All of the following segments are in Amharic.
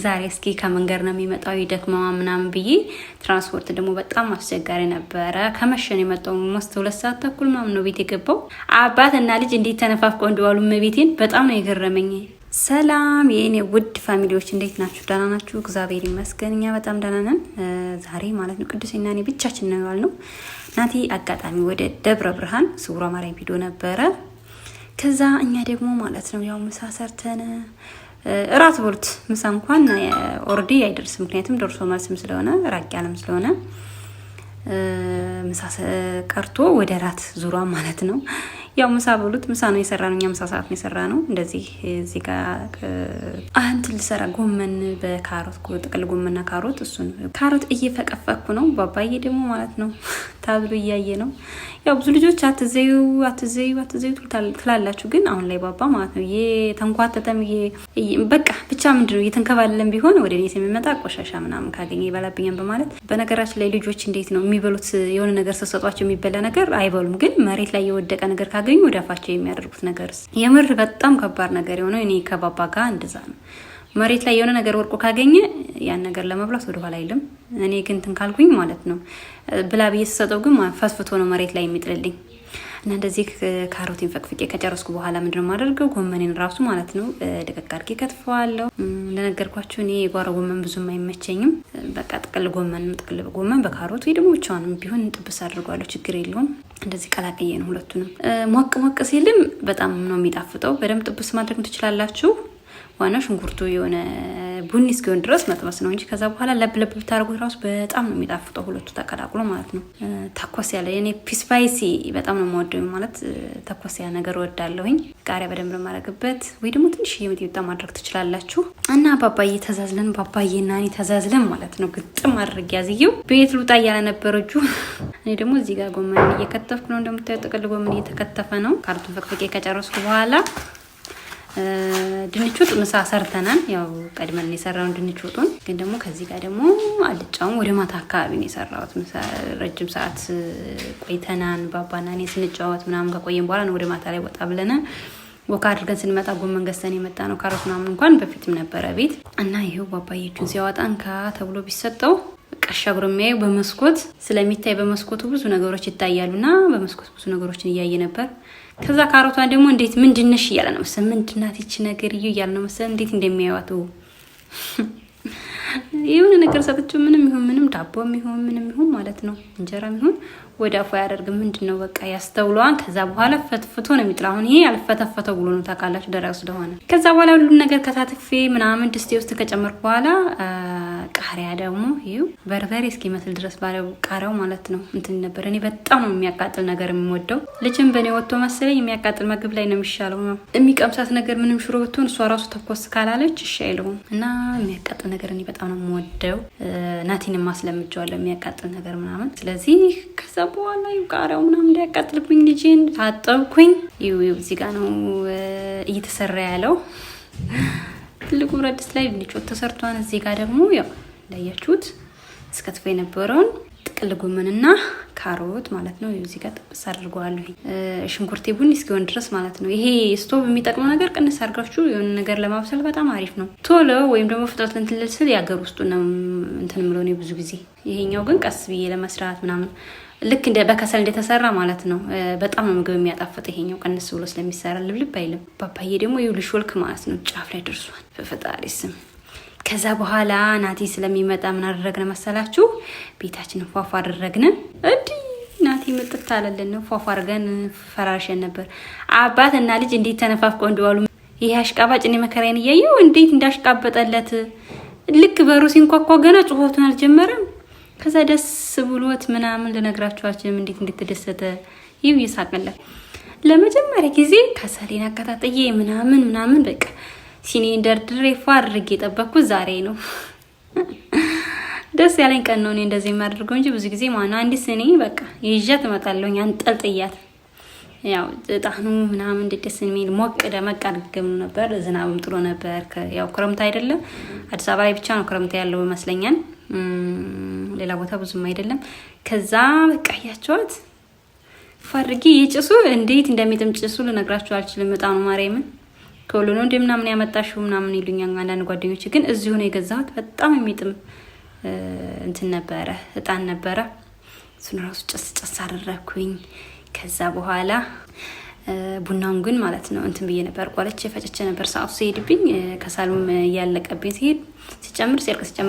ዛሬ እስኪ ከመንገር ነው የሚመጣው ይደክመዋ ምናምን ብዬ ትራንስፖርት ደግሞ በጣም አስቸጋሪ ነበረ። ከመሸን የመጣው መስተ 2 ሰዓት ተኩል ምናምን ነው ቤት የገባው። አባትና ልጅ እንዴት ተነፋፍቀው እንደዋሉ መቤቴን በጣም ነው የገረመኝ። ሰላም የኔ ውድ ፋሚሊዎች እንዴት ናችሁ? ደህና ናችሁ? እግዚአብሔር ይመስገን እኛ በጣም ደህና ነን። ዛሬ ማለት ነው ቅዱሴና እኔ ብቻችን ነው ያልነው። ናቲ አጋጣሚ ወደ ደብረ ብርሃን ስውሯ ማርያም ቪዲዮ ነበረ። ከዛ እኛ ደግሞ ማለት ነው ያው ምሳ ሰርተን እራት በልት ምሳ እንኳን ኦልሬዲ አይደርስም፣ ምክንያቱም ደርሶ መልስም ስለሆነ ራቅ ያለም ስለሆነ ምሳ ቀርቶ ወደ ራት ዙሯ ማለት ነው። ያው ምሳ በሉት ምሳ ነው የሰራነው፣ እኛ ምሳ ሰዓት ነው የሰራነው። እንደዚህ እዚህ ጋር አንተ ልሰራ ጎመን በካሮት ጥቅል ጎመንና ካሮት፣ እሱን ካሮት እየፈቀፈኩ ነው። ባባዬ ደግሞ ማለት ነው ታብሎ እያየ ነው። ያው ብዙ ልጆች አትዘዩ ትላላችሁ፣ ግን አሁን ላይ ባባ ማለት ነው የተንኳተተም በቃ ብቻ ምንድነው እየተንከባለለም ቢሆን ወደ እኔ የሚመጣ ቆሻሻ ምናምን ካገኘ ይበላብኛል በማለት። በነገራችን ላይ ልጆች እንዴት ነው የሚበሉት? የሆነ ነገር ተሰጧቸው የሚበላ ነገር አይበሉም፣ ግን መሬት ላይ የወደቀ ነገር ካገኙ ወደ አፋቸው የሚያደርጉት ነገር የምር በጣም ከባድ ነገር የሆነው እኔ ከባባ ጋር እንደዛ ነው። መሬት ላይ የሆነ ነገር ወርቆ ካገኘ ያን ነገር ለመብላት ወደ ኋላ አይልም። እኔ ግን እንትን ካልኩኝ ማለት ነው ብላ ብዬ ተሰጠው፣ ግን ፈስፍቶ ነው መሬት ላይ የሚጥልልኝ። እና እንደዚህ ካሮቴን ፈቅፍቄ ከጨረስኩ በኋላ ምንድነው የማደርገው? ጎመኔን ራሱ ማለት ነው ደቀቅ አድርጌ ከትፈዋለሁ። እንደነገርኳችሁ እኔ የጓሮ ጎመን ብዙም አይመቸኝም። በቃ ጥቅል ጎመን በካሮት ወይ ደግሞ ብቻውንም ቢሆን ጥብስ አድርጓለሁ፣ ችግር የለውም። እንደዚህ ቀላቅዬ ነው ሁለቱንም። ሞቅ ሲልም በጣም ነው የሚጣፍጠው። በደንብ ጥብስ ማድረግ ትችላላችሁ። ዋናው ሽንኩርቱ የሆነ ቡኒ እስኪሆን ድረስ መጥበስ ነው እንጂ ከዛ በኋላ ለብ ብታደርጉት ራሱ በጣም ነው የሚጣፍጠው፣ ሁለቱ ተቀላቅሎ ማለት ነው። ተኮስ ያለ የኔ ስፓይሲ በጣም ነው የምወደው፣ ማለት ተኮስ ያለ ነገር ወዳለሁኝ። ቃሪያ በደንብ ነው የማደርግበት፣ ወይ ደግሞ ትንሽ የሚጥሚጣ ማድረግ ትችላላችሁ። እና ባባዬና እኔ ተዛዝለን ማለት ነው ግጥም አድርጌ ያዝየው ቤት ልውጣ እያለ ነበር እጁ። እኔ ደግሞ እዚህ ጋር ጎመን እየከተፍኩ ነው። እንደምታዩት ጥቅል ጎመን እየተከተፈ ነው። ካሮቱን ፈቅፍቄ ከጨረስኩ በኋላ ድንች ወጥ ምሳ ሰርተናል። ያው ቀድመን የሰራውን ድንች ወጡን ግን ደግሞ ከዚህ ጋር ደግሞ አልጫውን ወደ ማታ አካባቢ ነው የሰራሁት። ምሳ ረጅም ሰዓት ቆይተናን ባባና እኔ ስንጫወት ምናምን ከቆየን በኋላ ነው ወደ ማታ ላይ ወጣ ብለን ወካ አድርገን ስንመጣ ጎመን ገዝተን የመጣ ነው። ካሮት ምናምን እንኳን በፊትም ነበረ ቤት እና ይሄው ባባዬ እጁን ሲያወጣ እንካ ተብሎ ቢሰጠው ቀሻግሮ የሚያየው በመስኮት ስለሚታይ በመስኮቱ ብዙ ነገሮች ይታያሉና በመስኮት ብዙ ነገሮችን እያየ ነበር። ከዛ ካሮቷን ደግሞ እንዴት ምንድነሽ እያለ ነው መሰል፣ ምንድናት ይቺ ነገር እያለ ነው መሰል፣ እንዴት እንደሚያዩት የሆነ ነገር ሰጥቼው ምንም ዳቦም ይሁን ምንም ይሁን ማለት ነው እንጀራም ይሁን ወደ አፉ ያደርግም ምንድነው በቃ ያስተውለዋን። ከዛ በኋላ ፈትፍቶ ነው የሚጥለው። አሁን ይሄ ያልፈተፈተው ብሎ ነው ታውቃላችሁ፣ ደረቅ ስለሆነ። ከዛ በኋላ ሁሉን ነገር ከታትፌ ምናምን ድስቴ ውስጥ ከጨመርኩ በኋላ ቃሪያ ደግሞ ይኸው በርበሬ እስኪመስል ድረስ ባለው ቃሪያው ማለት ነው እንትን ነበር። እኔ በጣም ነው የሚያቃጥል ነገር የምወደው። ልጅም በእኔ ወጥቶ መሰለኝ የሚያቃጥል ምግብ ላይ ነው የሚሻለው ነው የሚቀምሳት ነገር። ምንም ሽሮ ብትሆን እሷ ራሱ ተኮስ ካላለች እሺ አይለውም። እና የሚያቃጥል ነገር እኔ በጣም ነው የምወደው። ናቲንም ማስለምጀዋለሁ የሚያቃጥል ነገር ምናምን። ስለዚህ ከዛ በኋላ ቃሪያው ምናምን እንዳያቃጥልብኝ ልጄን ታጠብኩኝ። እዚህ ጋር ነው እየተሰራ ያለው ትልቁ ብረት ድስት ላይ ድንች ወጥ ተሰርቷል። እዚህ ጋር ደግሞ ያው እንዳያችሁት እስከትፎ የነበረውን ጥቅል ጎመንና ካሮት ማለት ነው እዚህ ጋር ጥብስ አድርገዋለሁ። ሽንኩርቴ ቡኒ እስኪሆን ድረስ ማለት ነው። ይሄ ስቶቭ የሚጠቅመው ነገር ቅንስ አድርጋችሁ የሆነ ነገር ለማብሰል በጣም አሪፍ ነው። ቶሎ ወይም ደግሞ ፍጥነት እንትን ልል ስል ያገር ውስጡ ነው እንትን ምለው ነው ብዙ ጊዜ። ይሄኛው ግን ቀስ ብዬ ለመስራት ምናምን ልክ እንደ በከሰል እንደተሰራ ማለት ነው። በጣም ነው ምግብ የሚያጣፍጥ ይሄኛው ቀንስ ብሎ ስለሚሰራ ልብልብ አይልም። ባባዬ ደግሞ ይኸውልሽ ወልክ ማለት ነው ጫፍ ላይ ደርሷል በፈጣሪ ስም። ከዛ በኋላ ናቲ ስለሚመጣ ምን አደረግን መሰላችሁ? ቤታችንን ፏፏ አደረግን። እንዲህ ናቲ ምጥት አለልን ነው ፏፏ አድርገን ፈራርሸን ነበር። አባትና ልጅ እንዴት ተነፋፍቀው እንደዋሉ ይሄ አሽቃባጭ እኔ መከራዬን እያየው እንዴት እንዳሽቃበጠለት። ልክ በሩ ሲንኳኳ ገና ጩኸቱን አልጀመረም። ከዛ ደስ ብሎት ምናምን ልነግራችኋችሁም እንዴት ተደሰተ። ይው ይሳቀላል። ለመጀመሪያ ጊዜ ከሰሌን አከታተዬ ምናምን በቃ ሲኒ እንደርድሬ ፋርግ የጠበቅኩት ዛሬ ነው። ደስ ያለኝ ቀን ነው። እኔ እንደዚህ የማደርገው እንጂ ብዙ ጊዜ ማና አንድ ሲኒ በቃ ይዣት እመጣለሁ አንጠልጥያት። ያው ጣኑ ምናምን ደስ የሚል ሞቅ ደመቅ አድርገም ነበር። ዝናብም ጥሎ ነበር። ያው ክረምት አይደለም አዲስ አበባ ላይ ብቻ ነው ክረምት ያለው ይመስለኛል። ሌላ ቦታ ብዙም አይደለም። ከዛ በቃ ያያችኋት ፋርጊ የጭሱ እንዴት እንደሚጥም ጭሱ ልነግራችሁ አልችልም። ጣኑ ማርያምን ከሁሉ ነው እንደ ምናምን ያመጣሽው ምናምን ይሉኛል አንዳንድ ጓደኞች። ግን እዚሁ ነው የገዛሁት። በጣም የሚጥም እንትን ነበረ፣ እጣን ነበረ። እሱን ራሱ ጨስ አደረኩኝ። ከዛ በኋላ ቡናውን ግን ማለት ነው እንትን ብዬ ነበር ቆለቼ ፈጨቼ ነበር። ሰዓቱ ሲሄድብኝ ከሳሉም እያለቀብኝ ሲጨምር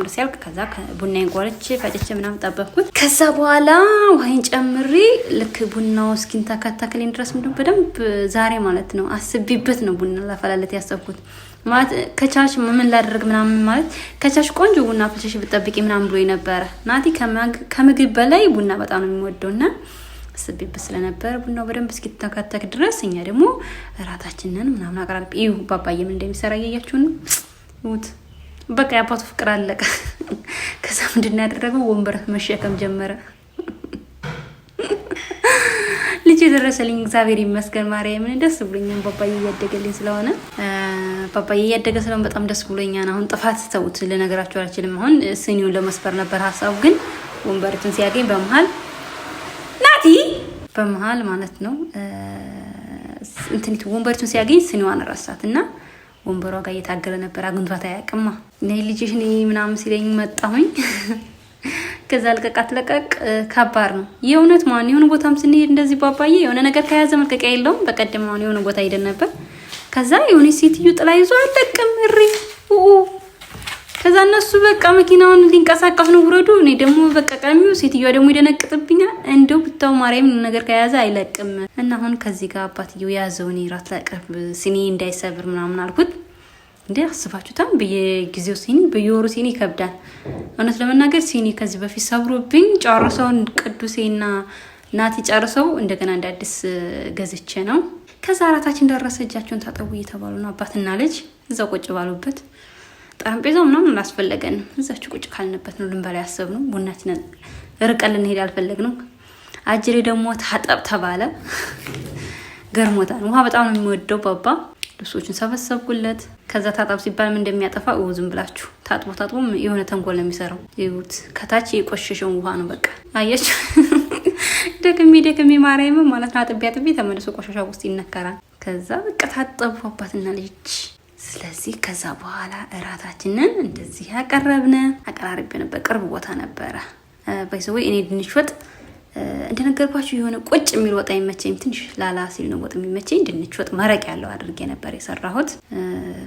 ሲያልቅ ከዛ ቡናዬን ቆለቼ ፈጨቼ ምናምን ጠበቅኩት። ከዛ በኋላ ውሃይን ጨምሬ ልክ ቡናው እስኪንተከተክልኝ ድረስ ምንድነው በደንብ ዛሬ ማለት ነው አስቢበት ነው ቡና ላፈላለት ያሰብኩት። ማለት ከቻልሽ ምን ላደርግ ምናምን ማለት ከቻልሽ ቆንጆ ቡና ፍልሽሽ ብትጠብቂ ምናምን ብሎኝ ነበረ። ናቲ ከምግብ በላይ ቡና በጣም ነው የሚወደውና አስቤበት ስለነበር ቡናው በደንብ እስኪተከተክ ድረስ እኛ ደግሞ እራታችንን ምናምን አቀራረብ ይሁ ባባዬ ምን እንደሚሰራ እያያችሁ ነው። ይሁት በቃ ያባቱ ፍቅር አለቀ። ከዛ ምንድን ነው ያደረገው? ወንበር መሸከም ጀመረ። ልጅ የደረሰልኝ እግዚአብሔር ይመስገን። ማርያምን ደስ ብሎኛል። ባባዬ እያደገልኝ ስለሆነ ባባዬ እያደገ ስለሆነ በጣም ደስ ብሎኛል። አሁን ጥፋት ተውት ልነግራችሁ አልችልም። አሁን ስኒውን ለመስበር ነበር ሀሳቡ፣ ግን ወንበርቱን ሲያገኝ በመሃል ማለት ነው እንትኒቱ ወንበርቱን ሲያገኝ ስኒዋን ረሳት እና ወንበሯ ጋር እየታገለ ነበር። አግኝቷት አያውቅማ። ነይ ልጅሽ ነይ ምናምን ሲለኝ መጣሁኝ። ከዛ ለቀቅ ከባድ ነው የእውነት። ማን የሆነ ቦታም ስንሄድ እንደዚህ ባባዬ የሆነ ነገር ከያዘ መልቀቂያ የለውም። በቀደም ማን የሆነ ቦታ ሄደን ነበር። ከዛ የሆነ ሴትዮ ጥላ ይዞ አለቅም እሪ ከዛ እነሱ በቃ መኪናውን ሊንቀሳቀስ ነው ውረዱ። እኔ ደግሞ በቃ ቀሚው ሴትዮዋ ደግሞ ይደነቅጥብኛል። እንደው ብታው ማርያም ነገር ከያዘ አይለቅም። እና አሁን ከዚህ ጋር አባትየው ያዘውን ራት ላቀርብ ሲኒ እንዳይሰብር ምናምን አልኩት። እንዴ አስባችሁታም በየጊዜው ሲኒ በየወሩ ሲኒ ይከብዳል። እውነት ለመናገር ሲኒ ከዚህ በፊት ሰብሮብኝ ጨርሰውን ቅዱሴና ናቲ ጨርሰው እንደገና እንደ አዲስ ገዝቼ ነው። ከዛ አራታችን ደረሰ። እጃቸውን ታጠቡ እየተባሉ ነው አባትና ልጅ እዛው ቁጭ ባሉበት። ጠረጴዛው ምናምን አላስፈለገንም። እዛች ቁጭ ካልንበት ነው ልንበላ ያሰብነው። ቡናችንን ርቀን ልንሄድ አልፈለግንም። አጅሬ ደግሞ ታጠብ ተባለ። ገርሞታል። ውሃ በጣም ነው የሚወደው ባባ። ልብሶቹን ሰበሰብኩለት። ከዛ ታጠብ ሲባል ምን እንደሚያጠፋ ዝም ብላችሁ ታጥቦ የሆነ ተንኮል ነው የሚሰራው። ይሁት ከታች የቆሸሸውን ውሃ ነው በቃ አያችሁ። ደክሜ ማርያም ማለት ነው አጥቤ ተመልሶ ቆሻሻ ውስጥ ይነከራል። ከዛ በቃ ታጠቡ አባትና ልጅ። ስለዚህ ከዛ በኋላ እራታችንን እንደዚህ ያቀረብነ። አቀራርበን በቅርብ ቦታ ነበረ። ባይዘው እኔ ድንች ወጥ እንደነገርኳችሁ የሆነ ቁጭ የሚል ወጥ አይመቸኝም። ትንሽ ላላ ሲል ነው ወጥ የሚመቸኝ። ድንች ወጥ መረቅ ያለው አድርጌ ነበር የሰራሁት።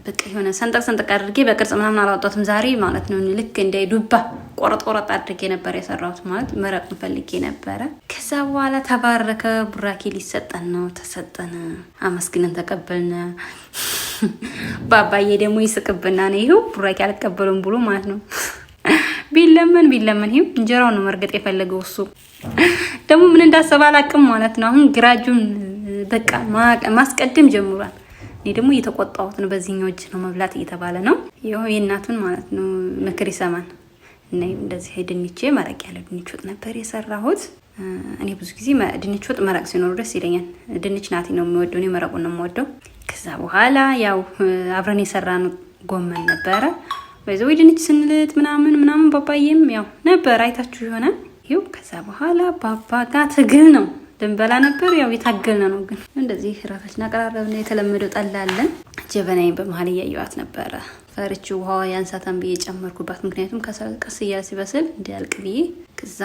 በቃ የሆነ ሰንጠቅ አድርጌ በቅርጽ ምናምን አላወጣሁትም ዛሬ ማለት ነው። ልክ እንደ ዱባ ቆረጥ አድርጌ ነበር የሰራሁት ማለት መረቅ ፈልጌ ነበረ። ከዛ በኋላ ተባረከ። ቡራኬ ሊሰጠን ነው። ተሰጠን። አመስግነን ተቀበልነ። ባባዬ ደግሞ ይስቅብና ነው ይሄው ቡራኬ አልቀበሉም ብሎ ማለት ነው። ቢለመን ይሄው እንጀራው ነው መርገጥ የፈለገው እሱ ደግሞ ምን እንዳሰበ አላቅም ማለት ነው። አሁን ግራጁን በቃ ማስቀደም ጀምሯል። እኔ ደግሞ እየተቆጣሁት ነው። በዚህኛው እጅ ነው መብላት እየተባለ ነው። ይሄው የእናቱን ማለት ነው ምክር ይሰማል። እና እንደዚህ ድንች መረቅ ያለ ድንች ወጥ ነበር የሰራሁት። እኔ ብዙ ጊዜ ድንች ወጥ መረቅ ሲኖር ደስ ይለኛል። ድንች ናቲ ነው የሚወደው፣ እኔ መረቁን ነው የምወደው። ከዛ በኋላ ያው አብረን የሰራነው ጎመን ነበረ። በዚህ ድንች ስንልት ምናምን ባባዬም ያው ነበር አይታችሁ ይሆናል። ይሄው ከዛ በኋላ ባባ ጋር ትግል ነው። ልንበላ ነበር ያው የታገልነ ነው። ግን እንደዚህ ራሳችን አቀራረብና የተለመደው ጠላለን። ጀበናዬን በመሀል እያየዋት ነበረ። ፈርቹ ውሃ ያንሳታን ብዬ ጨመርኩባት። ምክንያቱም ቀስ እያለ ሲበስል እንዲያልቅ ብዬ። ከዛ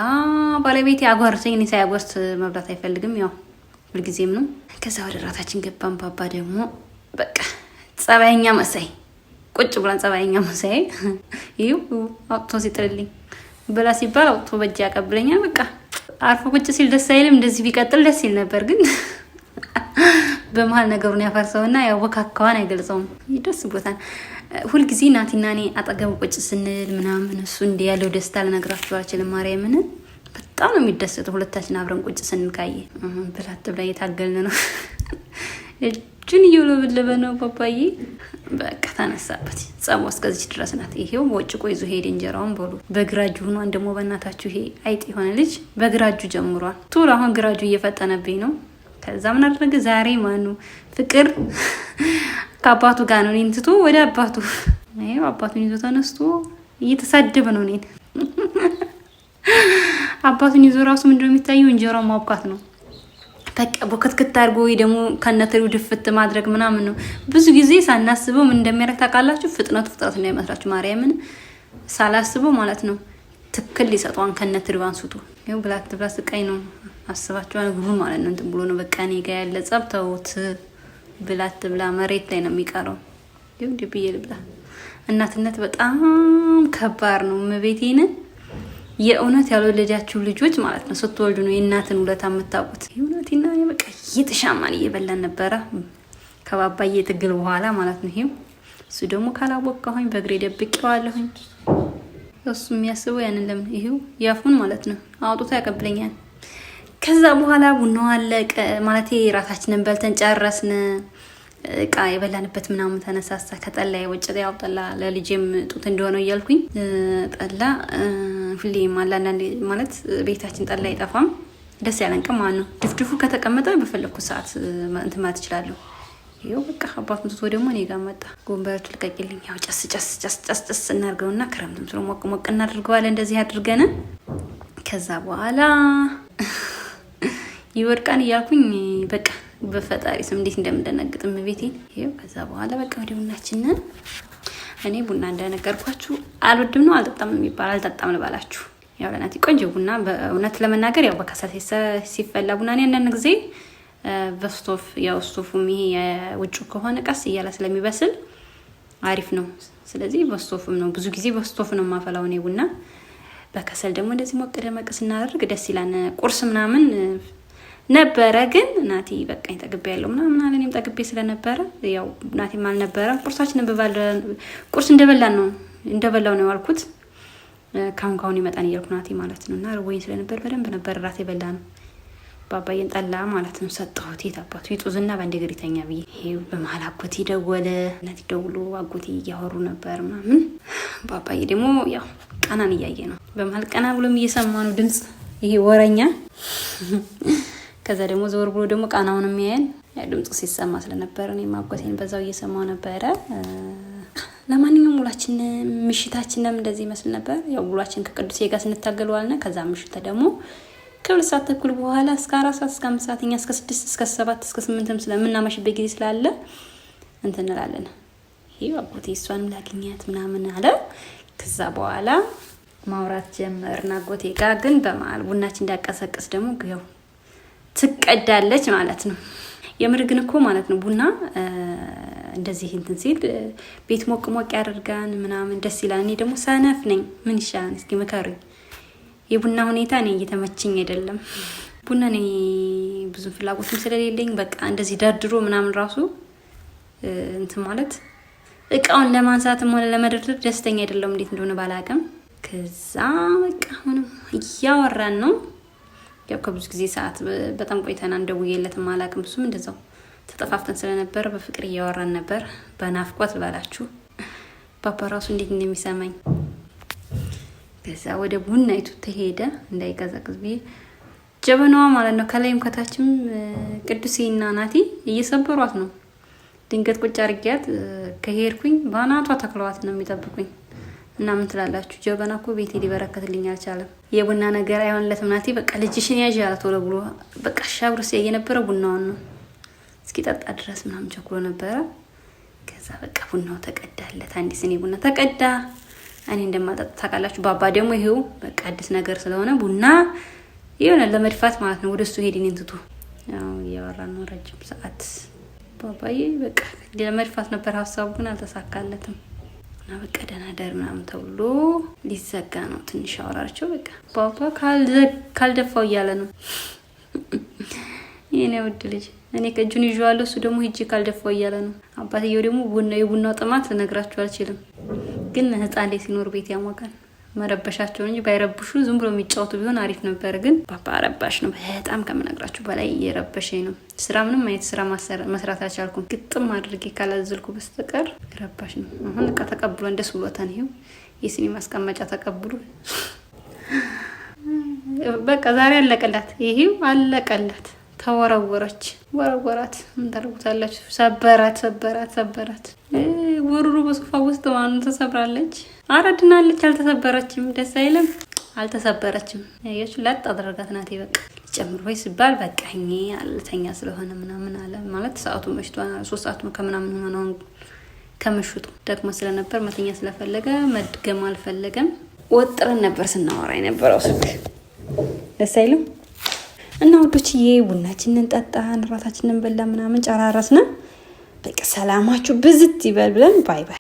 ባለቤቴ አጓርሰኝ። እኔ ሳያጓርስ መብላት አይፈልግም ያው ሁልጊዜም ነው። ከዛ ወደ ራታችን ገባን። ባባ ደግሞ በቃ ጸባይኛ መሳይ ቁጭ ብለን ጸባይኛ መሳይ ይው አውጥቶ ሲጥልልኝ ብላ ሲባል አውጥቶ በእጅ ያቀብለኛል። በቃ አርፎ ቁጭ ሲል ደስ አይልም። እንደዚህ ቢቀጥል ደስ ይል ነበር፣ ግን በመሀል ነገሩን ያፈርሰውና ያው ወካካዋን አይገልጸውም። ደስ ቦታን ሁልጊዜ ናቲና እኔ አጠገቡ ቁጭ ስንል ምናምን እሱ እንደ ያለው ደስታ ልነግራችሁ አልችልም። ማርያምን በጣም ነው የሚደሰተው ሁለታችን አብረን ቁጭ ስንል ካየ። ብላት ብላ እየታገልን ነው። እጁን እየወለበለበ ነው ባባዬ። በቃ ተነሳበት። ጸሞ እስከዚህ ድረስ ናት። ይሄው ወጭቆ ይዞ ሄደ እንጀራውን በሉ። በግራጁ ሆኗን ደግሞ በእናታችሁ ይሄ አይጥ የሆነ ልጅ በግራጁ ጀምሯል። ቶሎ አሁን ግራጁ እየፈጠነብኝ ነው። ከዛ ምን አደረገ ዛሬ ማኑ ፍቅር ከአባቱ ጋር ነው። እኔን ትቶ ወደ አባቱ ይሄው አባቱን ይዞ ተነስቶ እየተሳደበ ነው እኔን። አባቱን ይዞ ራሱ ምንድነው የሚታየው? እንጀራው ማብቃት ነው። በቃ በከትከት አድርጎ ወይ ደግሞ ከነተሪው ድፍት ማድረግ ምናምን ነው። ብዙ ጊዜ ሳናስበው ምን እንደሚያደርግ ታውቃላችሁ? ፍጥነት እንዳይመስላችሁ ማርያምን ሳላስበው ማለት ነው። ትክክል ሊሰጧን ከነተሪው አንስቶ ይኸው ብላት ብላ ስቃይ ነው። አስባችኋል? እግሩ ማለት ነው እንትን ብሎ ነው በቃ እኔ ጋር ያለ ጸብ ተውት። ብላት ብላ መሬት ላይ ነው የሚቀረው። ይኸው ድብዬ ልብላ። እናትነት በጣም ከባድ ነው። እመቤቴን የእውነት ያልወለዳችሁ ልጆች ማለት ነው ስትወልዱ ነው የእናትን ውለታ የምታውቁት። የእውነትና በቃ እየተሻማን እየበላን ነበረ ከባባዬ ትግል በኋላ ማለት ነው። ይሄው እሱ ደግሞ ካላወቀሁኝ በእግሬ ደብቄዋለሁኝ። እሱ የሚያስበው ያንን ለምን ይሄው ያፉን ማለት ነው አውጥቶ ያቀብለኛል። ከዛ በኋላ ቡናው አለቀ ማለት ራሳችንን በልተን ጨረስን። እቃ የበላንበት ምናምን ተነሳሳ። ከጠላ ውጭ ያው ጠላ ለልጄም ጡት እንደሆነ እያልኩኝ ጠላ ሁሌም አንዳንዴ ማለት ቤታችን ጠላ አይጠፋም። ደስ ያለን ቀን ማለት ነው። ድፍድፉ ከተቀመጠ በፈለኩት ሰዓት እንትን ማለት እችላለሁ። ይኸው በቃ አባቱን ትቶ ደግሞ እኔ ጋር መጣ። ጎንበረቱ ልቀቂልኝ፣ ያው ጨስ ጨስ ጨስ ጨስ ጨስ እናድርገውና ክረምትም ስለ ሞቅ ሞቅ እናድርገዋለን እንደዚህ አድርገን ከዛ በኋላ ይወድቃን እያልኩኝ በቃ በፈጣሪ ስም እንዴት እንደምደነግጥም ቤቴ ይሄው። ከዛ በኋላ በቃ ወደ ቡናችን እኔ ቡና እንደነገርኳችሁ አልወድም ነው አልጠጣም የሚባል አልጠጣም ልባላችሁ። ያው ለናቲ ቆንጆ ቡና በእውነት ለመናገር ያው በከሰል ሲፈላ ቡና እኔ አንዳንድ ጊዜ በስቶፍ ያው ስቶፉም ይሄ የውጭ ከሆነ ቀስ እያለ ስለሚበስል አሪፍ ነው። ስለዚህ በስቶፍም ነው ብዙ ጊዜ በስቶፍ ነው ማፈላው እኔ ቡና። በከሰል ደግሞ እንደዚህ ሞቅ ደመቅ ስናደርግ ደስ ይላል። ቁርስ ምናምን ነበረ ግን ናቲ በቃኝ ጠግቤ ያለው ምናምን አለ። እኔም ጠግቤ ስለነበረ ያው ናቲም አልነበረም። ቁርሳችን ቁርስ እንደበላው ነው ያልኩት። ካሁን ይመጣን እያልኩ ናቲ ማለት ነው። እና ርቦኝ ስለነበር በደንብ ነበር ራት የበላ ነው። ባባዬን ጠላ ማለት ነው ሰጠሁት። የት አባቱ ይጡዝና በአንድ እግር ይተኛ ብዬ ይሄው በመሀል አጎቴ ደወለ። ናቲ ደውሎ አጎቴ እያወሩ ነበር ምናምን። ባባዬ ደግሞ ያው ቀናን እያየ ነው። በመሀል ቀና ብሎም እየሰማ ነው ድምፅ ይሄ ወረኛ። ከዛ ደግሞ ዘወር ብሎ ደግሞ ቃናውን የሚያየን ድምጽ ሲሰማ ስለነበረ ነው ማጓቴን በዛው እየሰማው ነበረ። ለማንኛውም ውላችን ምሽታችንም እንደዚህ ይመስል ነበር። ያው ውላችን ከቅዱሴ ጋር ስንታገል ዋልና ከዛ ምሽት ደግሞ ከሁለት ሰዓት ተኩል በኋላ እስከ 4 ሰዓት እስከ 5 ሰዓት እስከ 6 እስከ 7 እስከ 8 ስለምናመሽበት ጊዜ ስላለ እንትን እንላለን። ይሄ አጎቴ እሷንም ላግኛት ምናምን አለ። ከዛ በኋላ ማውራት ጀመርና አጎቴ ጋር ግን በመሀል ቡናችን እንዳቀሰቅስ ደግሞ ያው ትቀዳለች ማለት ነው። የምር ግን እኮ ማለት ነው ቡና እንደዚህ እንትን ሲል ቤት ሞቅ ሞቅ ያደርጋን ምናምን ደስ ይላል። እኔ ደግሞ ሰነፍ ነኝ። ምን ይሻላል እስኪ መከሩኝ። የቡና ሁኔታ እኔ እየተመቸኝ አይደለም። ቡና እኔ ብዙ ፍላጎትም ስለሌለኝ በቃ እንደዚህ ደርድሮ ምናምን ራሱ እንትን ማለት እቃውን ለማንሳትም ሆነ ለመደርደር ደስተኛ አይደለም። እንዴት እንደሆነ ባላውቅም ከዛ በቃ አሁንም እያወራን ነው። ያው ከብዙ ጊዜ ሰዓት በጣም ቆይተና እንደውየለትም አላውቅም። እሱም እንደዛው ተጠፋፍተን ስለነበር በፍቅር እያወራን ነበር። በናፍቆት ባላችሁ ባባ ራሱ እንዴት እንደሚሰማኝ። ከዛ ወደ ቡናይቱ ተሄደ እንዳይቀዘቅዝ ብዬ ጀበናዋ ማለት ነው ከላይም ከታችም ቅዱሴና ናቲ እየሰበሯት ነው። ድንገት ቁጭ አድርጊያት ከሄድኩኝ ባናቷ ተክለዋት ነው የሚጠብቁኝ። እና ምን ትላላችሁ? ጀበና እኮ ቤቴ ሊበረከትልኝ አልቻለም። የቡና ነገር አይሆንለትም። ናቲ በቃ ልጅሽን ያዥ ያላት ወለ ብሎ በቃ ሻብርስ የነበረ ቡናውን ነው እስኪ ጠጣ ድረስ ምናምን ቸኩሎ ነበረ። ከዛ በቃ ቡናው ተቀዳለት። አንድ ሲኒ ቡና ተቀዳ። እኔ እንደማጠጣ ታውቃላችሁ። ባባ ደግሞ ይሄው በቃ አዲስ ነገር ስለሆነ ቡና ይሆነ ለመድፋት ማለት ነው ወደሱ ሄድን እንትቱ ያው ያወራን ነው ረጅም ሰዓት። ባባዬ በቃ ለመድፋት ነበር ሀሳቡ ግን አልተሳካለትም። እና በቃ ደህና ደር ምናምን ተብሎ ሊዘጋ ነው። ትንሽ አወራቸው በቃ ባባ ካልደፋው እያለ ነው የኔ ውድ ልጅ። እኔ ከእጁን ይዤዋለሁ፣ እሱ ደግሞ ሂጂ ካልደፋው እያለ ነው። አባትየው ደግሞ የቡናው ጥማት ልነግራችሁ አልችልም። ግን ህፃን ላይ ሲኖር ቤት ያሞቃል። መረበሻቸው እንጂ ባይረብሹ ዝም ብሎ የሚጫወቱ ቢሆን አሪፍ ነበር። ግን ባባ ረባሽ ነው በጣም ከምነግራችሁ በላይ እየረበሸኝ ነው። ስራ ምንም አይነት ስራ መስራት አልቻልኩም። ግጥም አድርጌ ካላዘልኩ በስተቀር ረባሽ ነው። አሁን እቃ ተቀብሎ እንደስ ብሎታን ይሄው የሲኒ ማስቀመጫ ተቀብሎ በቃ ዛሬ አለቀላት። ይሄው አለቀላት። ተወረወረች። ወረወራት። ምን ታደርጉታላችሁ? ሰበራት። ወሩሩ በሶፋ ውስጥ ማኑ ተሰብራለች። አረድናለች። አልተሰበረችም። ደስ አይልም። አልተሰበረችም። ያያችሁ ላጥ አደረጋት ናት። በቃ ጨምር ወይ ሲባል በቃኝ አልተኛ ስለሆነ ምናምን አለ ማለት ሰዓቱ መሽቷል 3 ሰዓት ከመናምን ሆነው ከመሽቱ ደግሞ ስለነበር መተኛ ስለፈለገ መድገም አልፈለገም ወጥረን ነበር ስናወራ የነበረው ስልክ ደስ አይልም እና ወዶችዬ ቡናችንን ጠጣን ራታችንን በላ ምናምን ጨራረስና በቃ ሰላማችሁ ብዝት ይበል ብለን ባይ ባይ